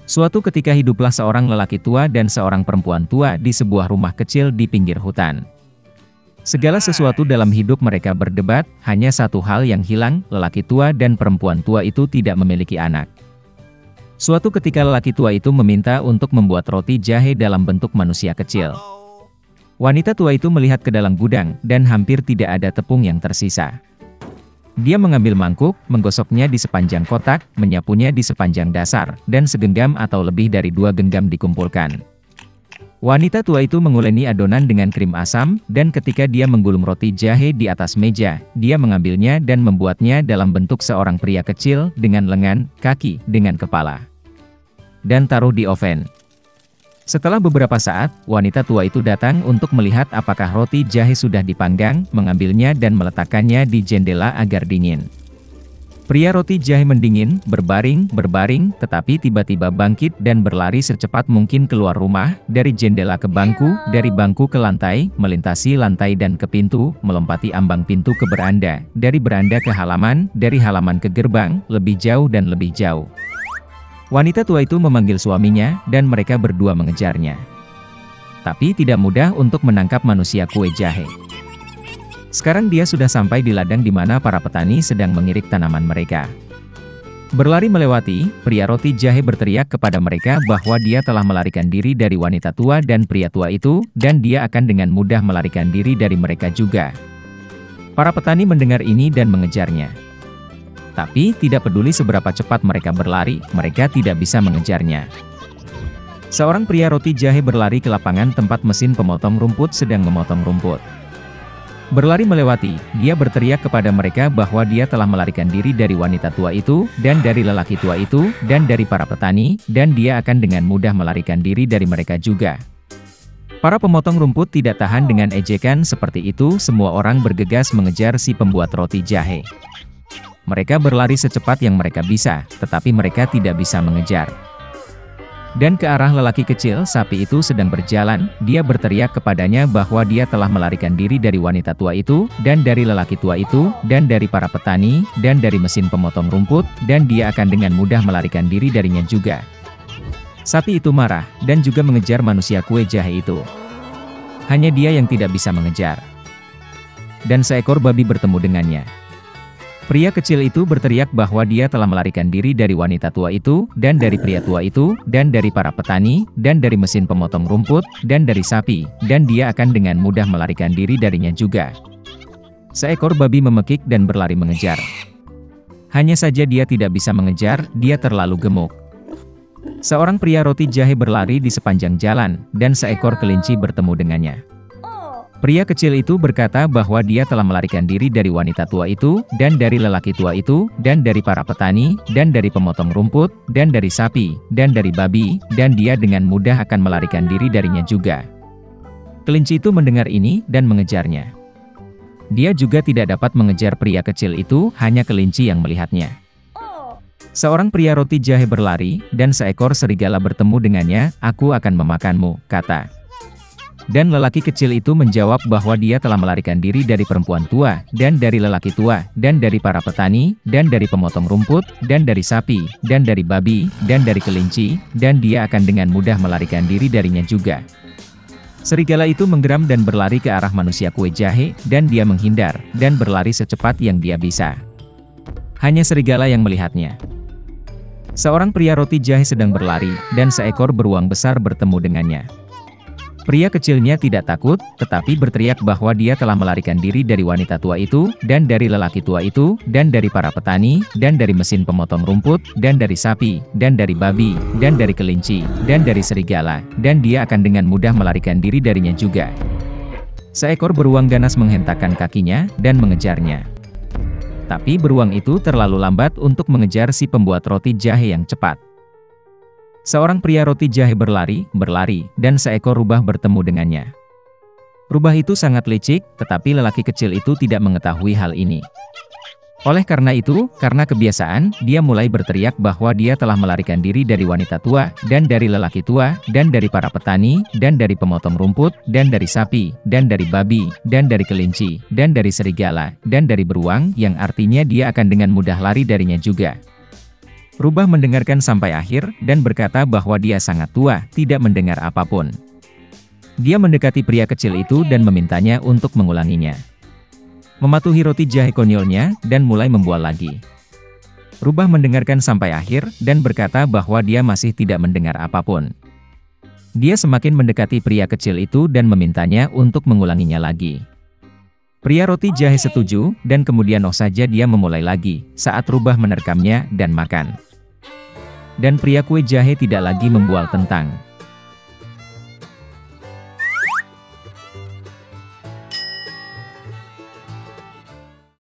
Suatu ketika hiduplah seorang lelaki tua dan seorang perempuan tua di sebuah rumah kecil di pinggir hutan. Segala sesuatu dalam hidup mereka berdebat, hanya satu hal yang hilang, lelaki tua dan perempuan tua itu tidak memiliki anak. Suatu ketika lelaki tua itu meminta untuk membuat roti jahe dalam bentuk manusia kecil. Wanita tua itu melihat ke dalam gudang, dan hampir tidak ada tepung yang tersisa. Dia mengambil mangkuk, menggosoknya di sepanjang kotak, menyapunya di sepanjang dasar, dan segenggam atau lebih dari 2 genggam dikumpulkan. Wanita tua itu menguleni adonan dengan krim asam, dan ketika dia menggulung roti jahe di atas meja, dia mengambilnya dan membuatnya dalam bentuk seorang pria kecil, dengan lengan, kaki, dengan kepala. Dan taruh di oven. Setelah beberapa saat, wanita tua itu datang untuk melihat apakah roti jahe sudah dipanggang, mengambilnya dan meletakkannya di jendela agar dingin. Pria roti jahe mendingin, berbaring, tetapi tiba-tiba bangkit dan berlari secepat mungkin keluar rumah, dari jendela ke bangku, dari bangku ke lantai, melintasi lantai dan ke pintu, melompati ambang pintu ke beranda, dari beranda ke halaman, dari halaman ke gerbang, lebih jauh dan lebih jauh. Wanita tua itu memanggil suaminya, dan mereka berdua mengejarnya. Tapi tidak mudah untuk menangkap manusia kue jahe. Sekarang dia sudah sampai di ladang di mana para petani sedang mengirik tanaman mereka. Berlari melewati, pria roti jahe berteriak kepada mereka bahwa dia telah melarikan diri dari wanita tua dan pria tua itu, dan dia akan dengan mudah melarikan diri dari mereka juga. Para petani mendengar ini dan mengejarnya. Tapi, tidak peduli seberapa cepat mereka berlari, mereka tidak bisa mengejarnya. Seorang pria roti jahe berlari ke lapangan tempat mesin pemotong rumput sedang memotong rumput. Berlari melewati, dia berteriak kepada mereka bahwa dia telah melarikan diri dari wanita tua itu, dan dari lelaki tua itu, dan dari para petani, dan dia akan dengan mudah melarikan diri dari mereka juga. Para pemotong rumput tidak tahan dengan ejekan seperti itu, semua orang bergegas mengejar si pembuat roti jahe. Mereka berlari secepat yang mereka bisa, tetapi mereka tidak bisa mengejar. Dan ke arah lelaki kecil, sapi itu sedang berjalan, dia berteriak kepadanya bahwa dia telah melarikan diri dari wanita tua itu, dan dari lelaki tua itu, dan dari para petani, dan dari mesin pemotong rumput, dan dia akan dengan mudah melarikan diri darinya juga. Sapi itu marah, dan juga mengejar manusia kue jahe itu. Hanya dia yang tidak bisa mengejar. Dan seekor babi bertemu dengannya. Pria kecil itu berteriak bahwa dia telah melarikan diri dari wanita tua itu, dan dari pria tua itu, dan dari para petani, dan dari mesin pemotong rumput, dan dari sapi, dan dia akan dengan mudah melarikan diri darinya juga. Seekor babi memekik dan berlari mengejar. Hanya saja dia tidak bisa mengejar, dia terlalu gemuk. Seorang pria roti jahe berlari di sepanjang jalan, dan seekor kelinci bertemu dengannya. Pria kecil itu berkata bahwa dia telah melarikan diri dari wanita tua itu, dan dari lelaki tua itu, dan dari para petani, dan dari pemotong rumput, dan dari sapi, dan dari babi, dan dia dengan mudah akan melarikan diri darinya juga. Kelinci itu mendengar ini, dan mengejarnya. Dia juga tidak dapat mengejar pria kecil itu, hanya kelinci yang melihatnya. Seorang pria roti jahe berlari, dan seekor serigala bertemu dengannya, "Aku akan memakanmu," kata. Dan lelaki kecil itu menjawab bahwa dia telah melarikan diri dari perempuan tua, dan dari lelaki tua, dan dari para petani, dan dari pemotong rumput, dan dari sapi, dan dari babi, dan dari kelinci, dan dia akan dengan mudah melarikan diri darinya juga. Serigala itu menggeram dan berlari ke arah manusia kue jahe, dan dia menghindar, dan berlari secepat yang dia bisa. Hanya serigala yang melihatnya. Seorang pria roti jahe sedang berlari, dan seekor beruang besar bertemu dengannya. Pria kecilnya tidak takut, tetapi berteriak bahwa dia telah melarikan diri dari wanita tua itu, dan dari lelaki tua itu, dan dari para petani, dan dari mesin pemotong rumput, dan dari sapi, dan dari babi, dan dari kelinci, dan dari serigala, dan dia akan dengan mudah melarikan diri darinya juga. Seekor beruang ganas menghentakkan kakinya, dan mengejarnya. Tapi beruang itu terlalu lambat untuk mengejar si pembuat roti jahe yang cepat. Seorang pria roti jahe berlari, dan seekor rubah bertemu dengannya. Rubah itu sangat licik, tetapi lelaki kecil itu tidak mengetahui hal ini. Oleh karena itu, karena kebiasaan, dia mulai berteriak bahwa dia telah melarikan diri dari wanita tua, dan dari lelaki tua, dan dari para petani, dan dari pemotong rumput, dan dari sapi, dan dari babi, dan dari kelinci, dan dari serigala, dan dari beruang, yang artinya dia akan dengan mudah lari darinya juga. Rubah mendengarkan sampai akhir, dan berkata bahwa dia sangat tua, tidak mendengar apapun. Dia mendekati pria kecil itu dan memintanya untuk mengulanginya. Mematuhi roti jahe konyolnya, dan mulai membual lagi. Rubah mendengarkan sampai akhir, dan berkata bahwa dia masih tidak mendengar apapun. Dia semakin mendekati pria kecil itu dan memintanya untuk mengulanginya lagi. Pria roti jahe setuju, dan kemudian saja dia memulai lagi, saat Rubah menerkamnya dan makan. Dan pria kue jahe tidak lagi membual tentang